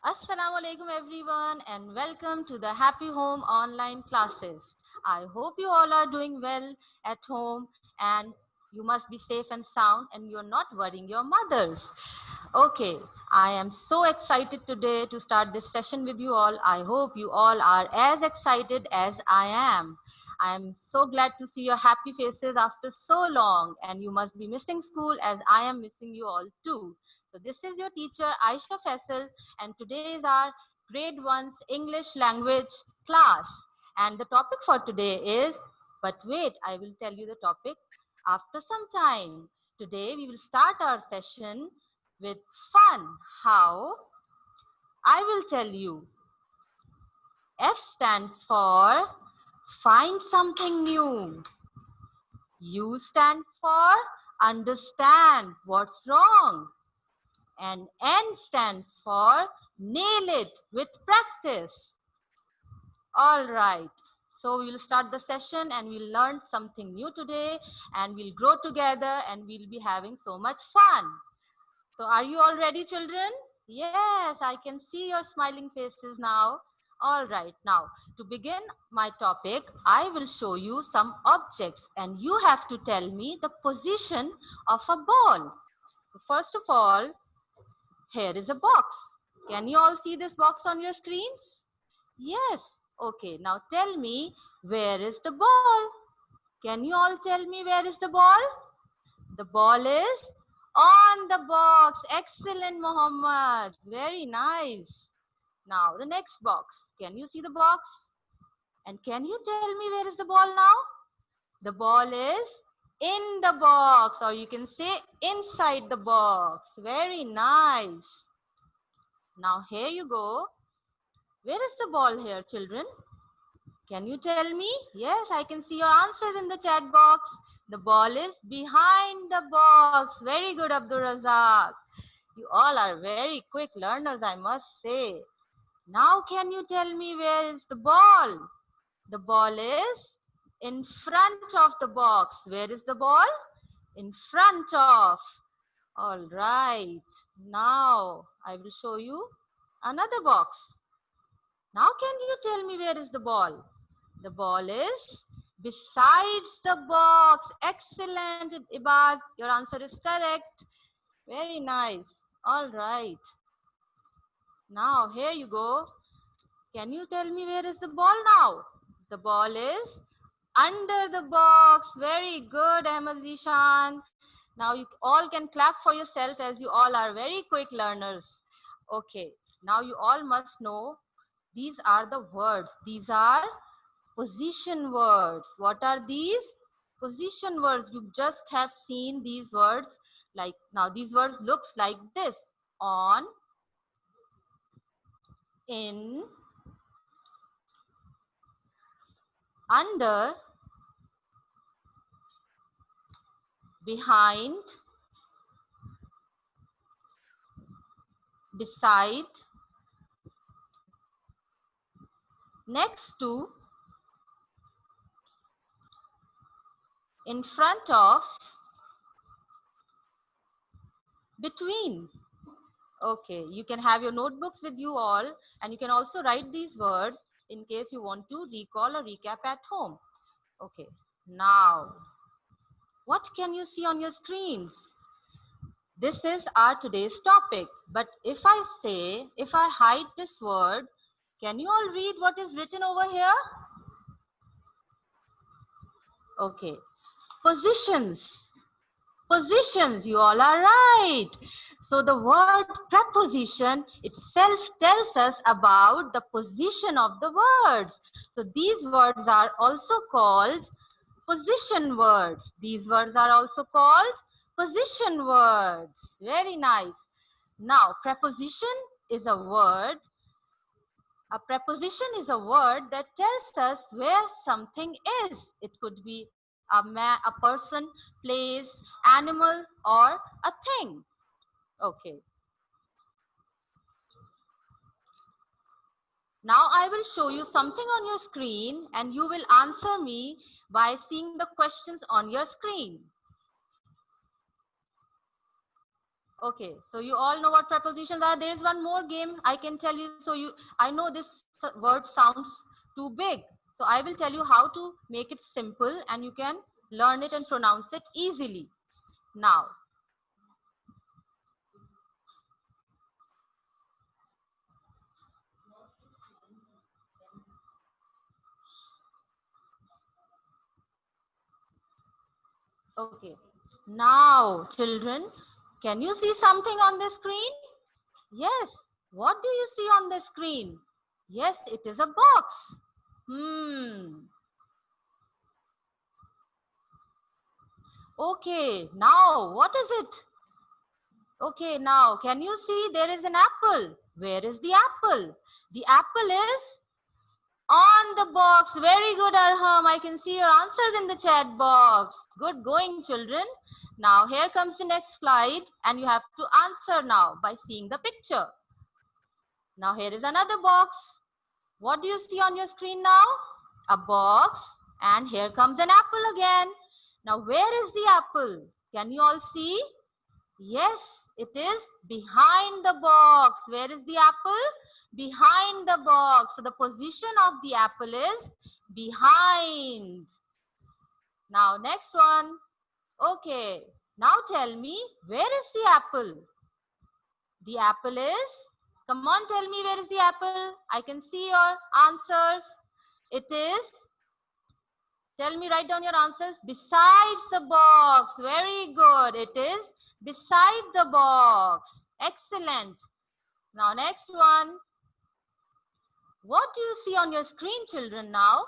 Assalamu alaikum everyone and welcome to the Happy Home online classes. I hope you all are doing well at home and you must be safe and sound and you're not worrying your mothers. Okay, I am so excited today to start this session with you all. I hope you all are as excited as I am. I am so glad to see your happy faces after so long and you must be missing school as I am missing you all too. So this is your teacher Aisha Faisal and today is our grade 1's English language class. And the topic for today is, but wait, I will tell you the topic after some time. Today we will start our session with fun. How? I will tell you. F stands for find something new. U stands for understand what's wrong. And N stands for nail it with practice. All right. So we will start the session and we'll learn something new today and we'll grow together and we'll be having so much fun. So are you all ready, children? Yes, I can see your smiling faces now. All right. Now, to begin my topic, I will show you some objects and you have to tell me the position of a ball. So first of all, here is a box. Can you all see this box on your screens? Yes. Okay, now tell me, where is the ball? Can you all tell me where is the ball? The ball is on the box. Excellent, Mohammed. Very nice. Now, the next box. Can you see the box? And can you tell me where is the ball now? The ball is in the box, or you can say inside the box. Very nice. Now, here you go. Where is the ball here, children? Can you tell me? Yes, I can see your answers in the chat box. The ball is behind the box. Very good, Abdul Razak. You all are very quick learners, I must say. Now, can you tell me where is the ball? The ball is in front of the box. Where is the ball? In front of. All right. Now, I will show you another box. Now can you tell me where is the ball? The ball is besides the box. Excellent, Ibad. Your answer is correct. Very nice. All right. Now here you go. Can you tell me where is the ball now? The ball is under the box. Very good, Ahmad Zishan. Now you all can clap for yourself as you all are very quick learners. Okay. Now you all must know these are the words. These are position words. What are these? Position words. You just have seen these words. Like now these words looks like this. On, in, under, behind, beside, next to, in front of, between. Okay, you can have your notebooks with you all and you can also write these words in case you want to recall or recap at home. Okay, now what can you see on your screens? This is our today's topic. But if I hide this word, can you all read what is written over here? Okay, positions. Positions, you all are right. So the word preposition itself tells us about the position of the words. So these words are also called position words. These words are also called position words. Very nice. Now, preposition is a word. A preposition is a word that tells us where something is. It could be a person, place, animal, or a thing. Okay. Now I will show you something on your screen and you will answer me by seeing the questions on your screen. Okay, so you all know what prepositions are. There is one more game I can tell you. I know this word sounds too big. So I will tell you how to make it simple and you can learn it and pronounce it easily. Now, okay. Now, children, can you see something on the screen? Yes. What do you see on the screen? Yes, it is a box. Okay, now what is it? Okay, now can you see there is an apple? Where is the apple? The apple is on the box. Very good, Arham. I can see your answers in the chat box. Good going, children. Now here comes the next slide and you have to answer now by seeing the picture. Now here is another box. What do you see on your screen now? A box, and here comes an apple again. Now where is the apple? Can you all see? Yes, it is behind the box. Where is the apple? Behind the box. So the position of the apple is behind. Now next one. Okay, now tell me, where is the apple? The apple is, come on, tell me, where is the apple? I can see your answers. It is, tell me, write down your answers. Besides the box. Very good. It is beside the box. Excellent. Now next one. What do you see on your screen, children, now?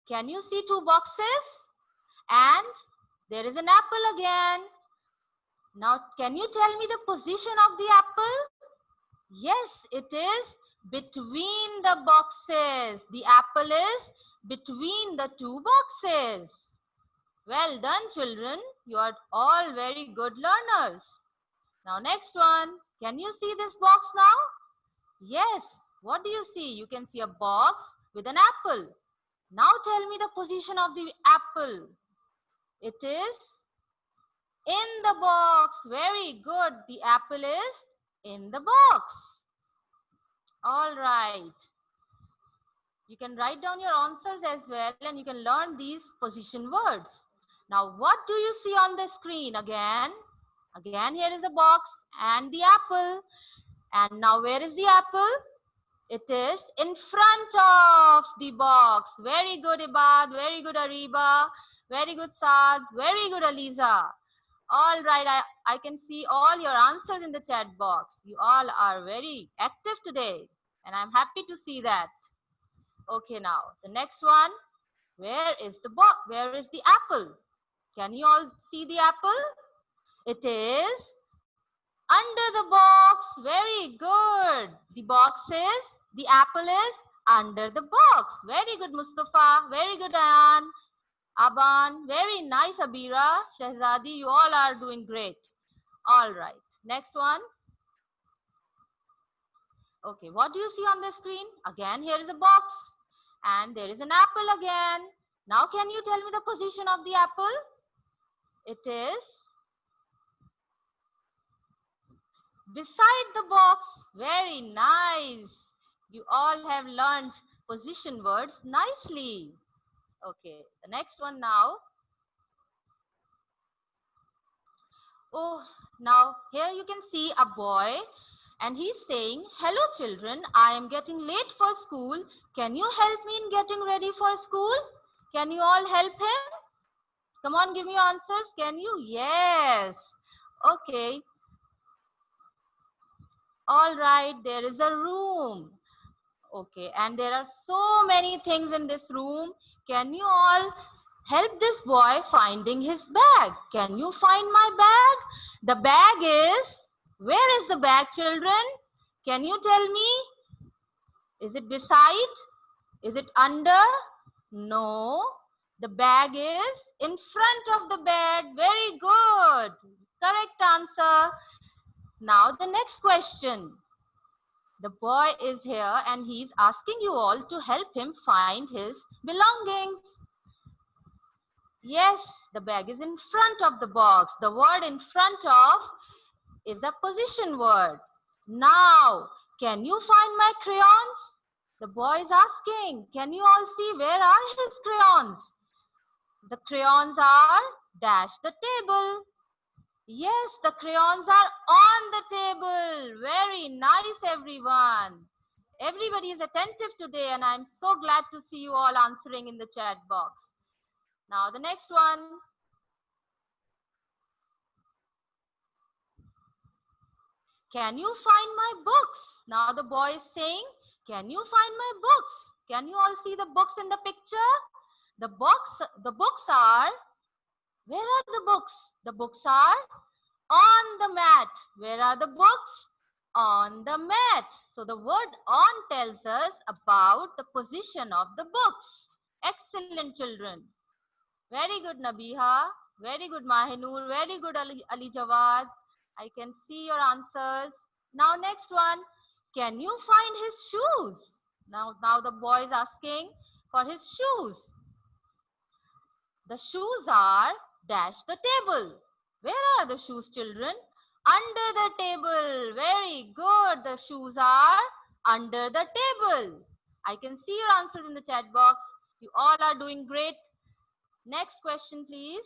Can you see two boxes? And there is an apple again. Now, can you tell me the position of the apple? Yes, it is between the boxes. The apple is between the two boxes. Well done, children. You are all very good learners. Now, next one. Can you see this box now? Yes. What do you see? You can see a box with an apple. Now, tell me the position of the apple. It is in the box. Very good. The apple is in the box. All right. You can write down your answers as well and you can learn these position words. Now, what do you see on the screen again? Again, here is a box and the apple. And now, where is the apple? It is in front of the box. Very good, Ibad. Very good, Ariba. Very good, Saad. Very good, Aliza. All right, I can see all your answers in the chat box. You all are very active today. And I'm happy to see that. Okay, now, the next one. Where is the box? Where is the apple? Can you all see the apple? It is under the box. Very good. The box is, the apple is under the box. Very good, Mustafa. Very good, Ayan. Aban. Very nice, Abira. Shahzadi, you all are doing great. All right. Next one. Okay, what do you see on the screen? Again, here is a box. And there is an apple again. Now, can you tell me the position of the apple? It is beside the box. Very nice. You all have learned position words nicely. Okay, the next one now. Oh, now here you can see a boy and he's saying, "Hello children, I am getting late for school. Can you help me in getting ready for school?" Can you all help him? Come on, give me your answers. Can you? Yes. Okay. All right, there is a room. Okay, and there are so many things in this room. Can you all help this boy finding his bag? Can you find my bag? The bag is, where is the bag, children? Can you tell me? Is it beside? Is it under? No. The bag is in front of the bed. Very good. Correct answer. Now the next question. The boy is here and he's asking you all to help him find his belongings. Yes, the bag is in front of the box. The word in front of is a position word. Now, can you find my crayons? The boy is asking, can you all see where are his crayons? The crayons are dash the table. Yes, the crayons are on the table. Very nice, everyone. Everybody is attentive today, and I'm so glad to see you all answering in the chat box. Now, the next one. Can you find my books? Now the boy is saying, can you find my books? Can you all see the books in the picture? The books are, where are the books? The books are on the mat. Where are the books? On the mat. So the word on tells us about the position of the books. Excellent, children. Very good, Nabiha. Very good, Mahinur. Very good, Ali Jawad. I can see your answers. Now, next one. Can you find his shoes? Now the boy is asking for his shoes. The shoes are dash the table. Where are the shoes, children? Under the table. Very good. The shoes are under the table. I can see your answers in the chat box. You all are doing great. Next question, please.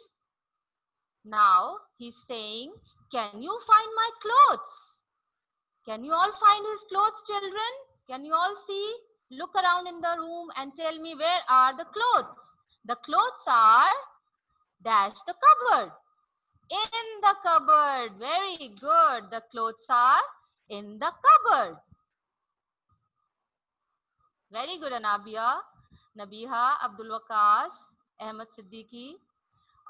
Now he's saying, can you find my clothes? Can you all find his clothes, children? Can you all see? Look around in the room and tell me, where are the clothes? The clothes are dash the cupboard. In the cupboard. Very good. The clothes are in the cupboard. Very good, Anabia, Nabiha, Abdul Waqas, Ahmed Siddiqui.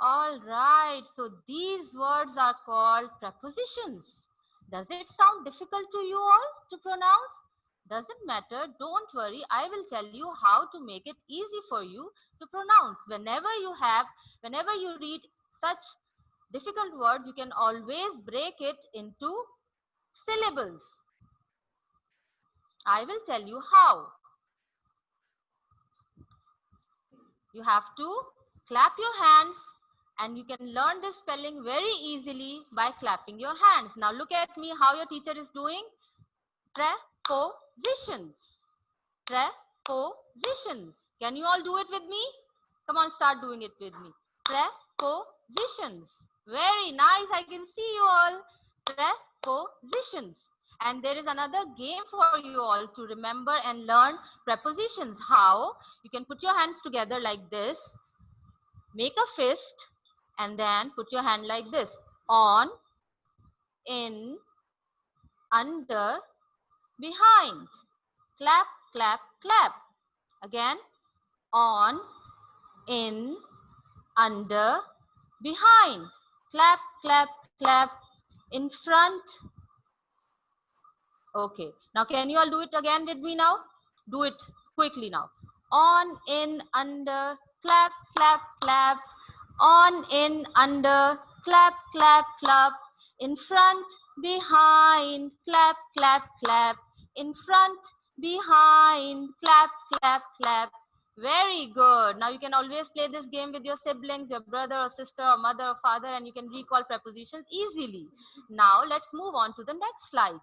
All right, so these words are called prepositions. Does it sound difficult to you all to pronounce? Doesn't matter, don't worry. I will tell you how to make it easy for you to pronounce. Whenever you read such difficult words, you can always break it into syllables. I will tell you how. You have to clap your hands, and you can learn this spelling very easily by clapping your hands. Now look at me how your teacher is doing. Prepositions. Prepositions. Can you all do it with me? Come on, start doing it with me. Prepositions. Very nice. I can see you all. Prepositions. And there is another game for you all to remember and learn prepositions. How? You can put your hands together like this. Make a fist and then put your hand like this. On, in, under, behind. Clap, clap, clap. Again. On, in, under, behind. Clap, clap, clap. In front. Okay. Now can you all do it again with me now? Do it quickly now. On, in, under, clap, clap, clap. On, in, under, clap, clap, clap. In front, behind, clap, clap, clap. In front, behind, clap, clap, clap. Very good. Now you can always play this game with your siblings, your brother or sister or mother or father, and you can recall prepositions easily. Now let's move on to the next slide.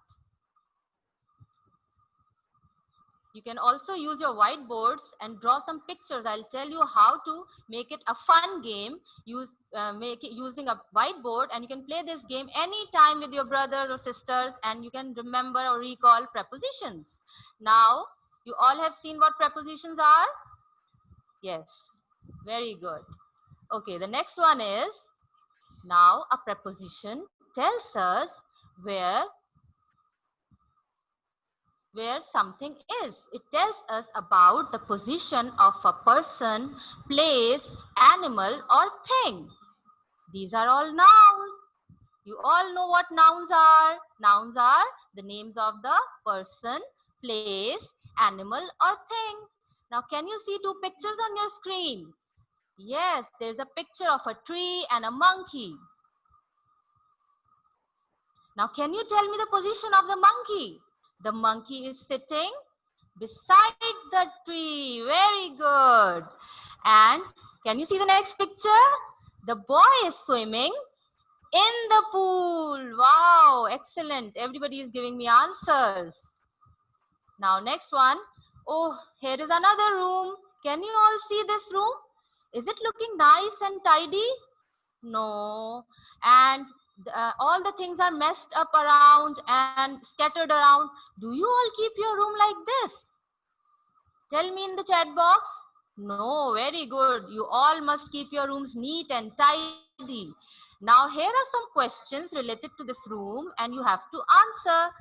You can also use your whiteboards and draw some pictures. I'll tell you how to make it a fun game. Make it using a whiteboard, and you can play this game anytime with your brothers or sisters, and you can remember or recall prepositions. Now, you all have seen what prepositions are? Yes, very good. Okay, the next one is, now a preposition tells us where something is. It tells us about the position of a person, place, animal, or thing. These are all nouns. You all know what nouns are. Nouns are the names of the person, place, animal, or thing. Now, can you see two pictures on your screen? Yes, there's a picture of a tree and a monkey. Now, can you tell me the position of the monkey? The monkey is sitting beside the tree. Very good. And can you see the next picture? The boy is swimming In the pool. Wow, excellent. Everybody is giving me answers. Now, next one. Oh, here is another room. Can you all see this room? Is it looking nice and tidy? No. And all the things are messed up around and scattered around. Do you all keep your room like this? Tell me in the chat box. No, very good. You all must keep your rooms neat and tidy. Now, here are some questions related to this room and you have to answer.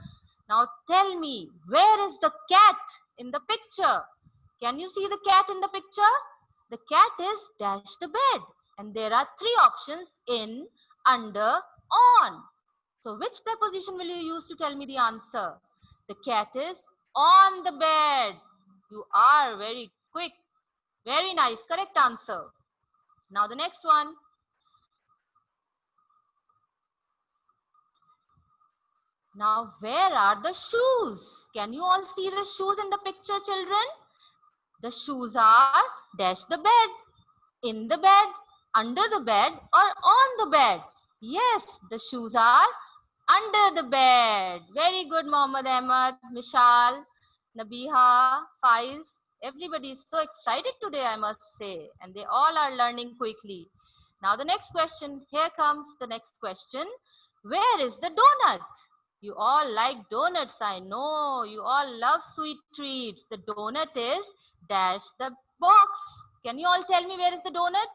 Now, tell me, where is the cat in the picture? Can you see the cat in the picture? The cat is dash the bed. And there are three options: in, under, on. So, which preposition will you use to tell me the answer? The cat is on the bed. You are very quick. Very nice. Correct answer. Now the next one. Now where are the shoes? Can you all see the shoes in the picture, children? The shoes are dash the bed, in the bed, under the bed, or on the bed. Yes, the shoes are under the bed. Very good, Mohammad Ahmed, Mishal, Nabiha, Faiz. Everybody is so excited today, I must say. And they all are learning quickly. Now the next question. Here comes the next question. Where is the donut? You all like donuts, I know. You all love sweet treats. The donut is dash the box. Can you all tell me where is the donut?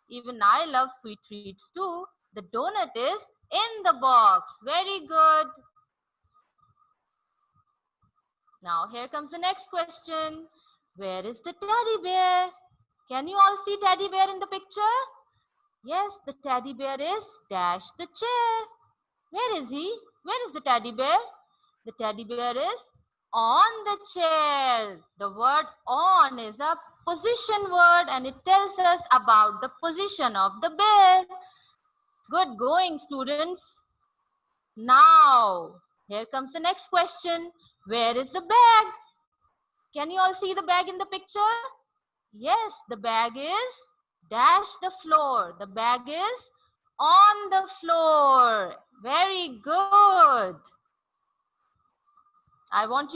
Even I love sweet treats too. The donut is in the box. Very good. Now here comes the next question. Where is the teddy bear? Can you all see teddy bear in the picture? Yes, the teddy bear is dash the chair. Where is he? Where is the teddy bear? The teddy bear is on the chair. The word on is a position word and it tells us about the position of the bear. Good going, students. Now, here comes the next question. Where is the bag? Can you all see the bag in the picture? Yes, the bag is dash the floor. The bag is on the floor. Very good. I want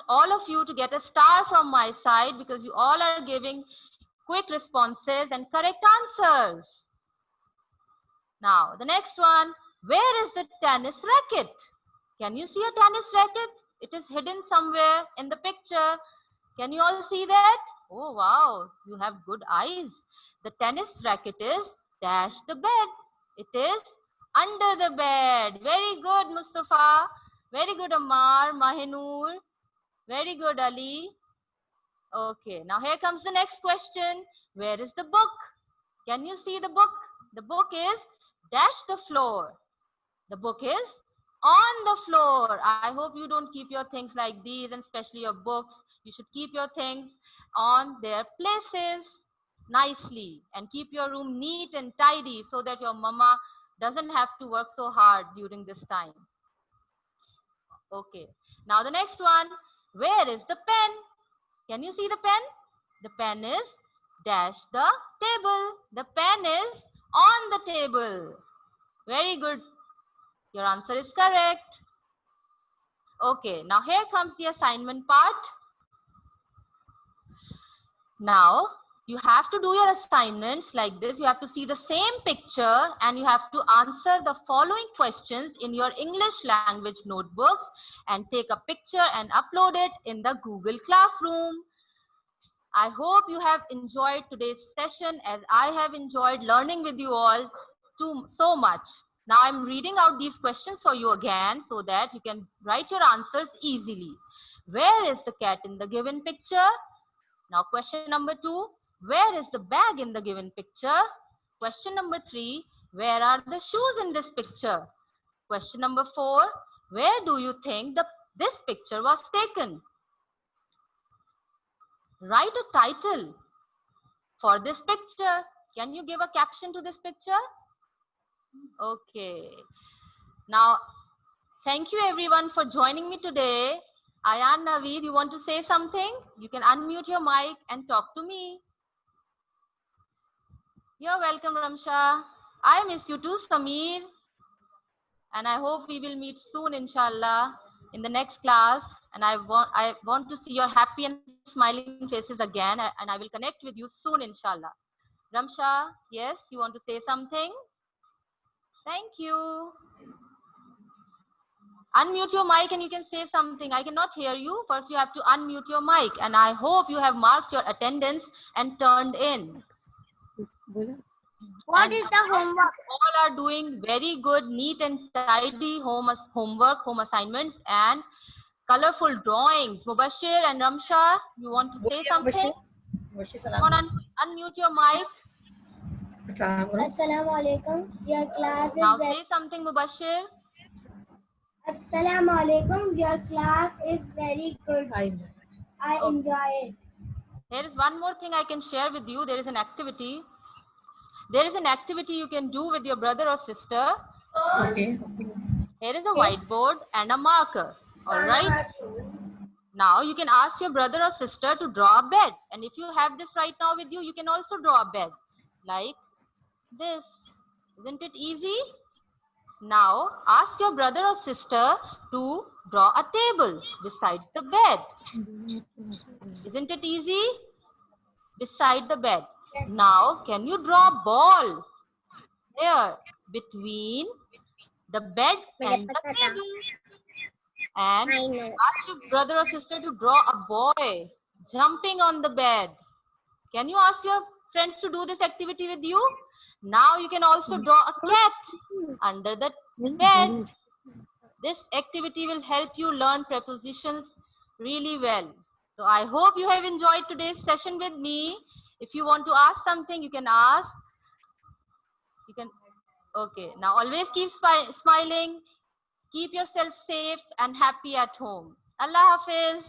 all of you to get a star from my side because you all are giving quick responses and correct answers. Now, the next one, where is the tennis racket? Can you see a tennis racket? It is hidden somewhere in the picture. Can you all see that? Oh, wow, you have good eyes. The tennis racket is dash the bed. It is under the bed. Very good, Mustafa. Very good, Ammar, Mahinur. Very good, Ali. Okay, now here comes the next question. Where is the book? Can you see the book? The book is dash the floor. The book is on the floor. I hope you don't keep your things like these, and especially your books. You should keep your things on their places nicely and keep your room neat and tidy so that your mama doesn't have to work so hard during this time. Okay, now the next one. Where is the pen? Can you see the pen? The pen is dash the table. The pen is on the table. Very good. Your answer is correct. Okay, now here comes the assignment part. Now, you have to do your assignments like this. You have to see the same picture and you have to answer the following questions in your English language notebooks and take a picture and upload it in the Google Classroom. I hope you have enjoyed today's session as I have enjoyed learning with you all so much. Now I'm reading out these questions for you again so that you can write your answers easily. Where is the cat in the given picture? Now question number 2, where is the bag in the given picture? Question number 3, where are the shoes in this picture? Question number 4, where do you think this picture was taken? Write a title for this picture. Can you give a caption to this picture? Okay. Now, thank you everyone for joining me today. Ayan Naveed, you want to say something? You can unmute your mic and talk to me. You're welcome, Ramsha. I miss you too, Sameer. And I hope we will meet soon, inshallah, in the next class. And I want to see your happy and smiling faces again. And I will connect with you soon, inshallah. Ramsha, yes, you want to say something? Thank you. Unmute your mic and you can say something. I cannot hear you. First, you have to unmute your mic. And I hope you have marked your attendance and turned in. What is the homework? All are doing very good, neat and tidy homework, home assignments, and colorful drawings. Mubashir and Ramsha, you want to say something? Come on, unmute your mic. Assalamu alaikum. Your class is Now say something, Mubashir. Assalamu alaikum. Your class is very good. I enjoy it. There is one more thing I can share with you. There is an activity. There is an activity you can do with your brother or sister. Okay. Here is a whiteboard and a marker. All right. Now you can ask your brother or sister to draw a bed. And if you have this right now with you, you can also draw a bed like this. Isn't it easy? Now ask your brother or sister to draw a table besides the bed. Isn't it easy? Beside the bed. Yes. Now can you draw a ball here between the bed and the table? And ask your brother or sister to draw a boy jumping on the bed. Can you ask your friends to do this activity with you? Now you can also draw a cat under the bed. This activity will help you learn prepositions really well. So I hope you have enjoyed today's session with me. If you want to ask something, you can ask. You can. Okay. Now always keep smiling. Keep yourself safe and happy at home. Allah Hafiz.